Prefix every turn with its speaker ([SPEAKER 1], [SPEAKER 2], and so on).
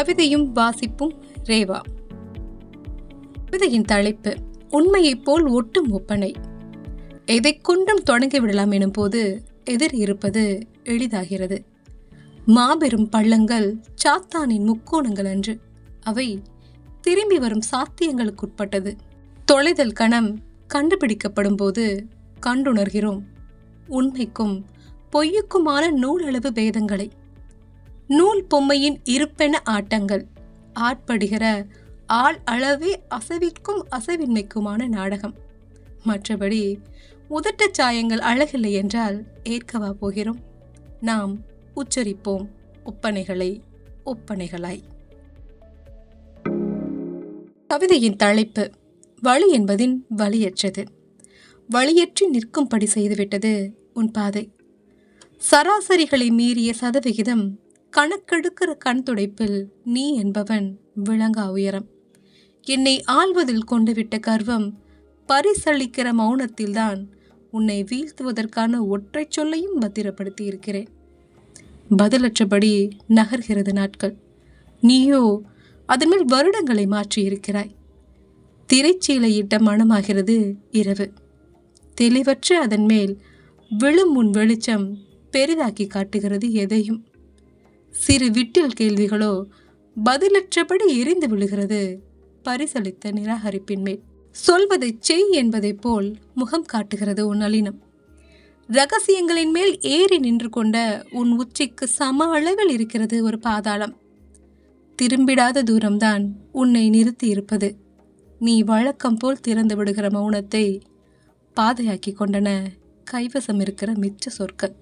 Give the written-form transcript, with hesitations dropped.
[SPEAKER 1] கவிதையும் வாசிப்பும் ரேவா. கவிதையின் தலைப்பு உண்மையைப் போல் ஒட்டும் ஒப்பனை. எதை கொண்டும் தொடங்கிவிடலாம் எனும் போது எதிர் இருப்பது எளிதாகிறது. மாபெரும் பள்ளங்கள் சாத்தானின் முக்கோணங்கள் அன்று, அவை திரும்பி வரும் சாத்தியங்களுக்குட்பட்டது. தொலைதல் கணம் கண்டுபிடிக்கப்படும் போது கண்டுணர்கிறோம் உண்மைக்கும் பொய்யுக்குமான நூலளவு பேதங்களை. நூல் பொம்மையின் இருப்பென ஆட்டங்கள் ஆட்படுகிற ஆள் அளவே அசைவிற்கும் அசைவின்மைக்குமான நாடகம். மற்றபடி உதட்டச் சாயங்கள் அழகில்லை என்றால் ஏற்கவா போகிறோம்? நாம் உச்சரிப்போம் ஒப்பனைகளை ஒப்பனைகளாய். கவிதையின் தலைப்பு வழி என்பதின் வழியற்றது. வழியற்றி நிற்கும்படி செய்துவிட்டது உன் பாதை. சராசரிகளை மீறிய சதவிகிதம் கணக்கெடுக்கிற கண் துடைப்பில் நீ என்பவன் விளங்கா உயரம். என்னை ஆள்வதில் கொண்டுவிட்ட கர்வம் பரிசளிக்கிற மௌனத்தில்தான் உன்னை வீழ்த்துவதற்கான ஒற்றை சொல்லையும் பத்திரப்படுத்தி இருக்கிறேன். பதிலற்றபடி நகர்கிறது நாட்கள். நீயோ அதன் மேல் வருடங்களை மாற்றி இருக்கிறாய். திரைச்சீலையிட்ட மனமாகிறது இரவு. தெளிவற்ற அதன் மேல் விழும் உன் வெளிச்சம் பெரிதாக்கி காட்டுகிறது எதையும். சிறு விட்டில் கேள்விகளோ பதிலற்றபடி எரிந்து விழுகிறது பரிசளித்த நிராகரிப்பின் மேல். சொல்வதை செய் என்பதைப் போல் முகம் காட்டுகிறது உன் நளினம். ரகசியங்களின் மேல் ஏறி நின்று கொண்ட உன் உச்சிக்கு சம அளவில் இருக்கிறது ஒரு பாதாளம். திரும்பிடாத தூரம்தான் உன்னை நிறுத்தி இருப்பது. நீ வழக்கம் போல் திறந்து விடுகிற மௌனத்தை பாதையாக்கி கொண்டன கைவசம் இருக்கிற மிச்ச சொற்கள்.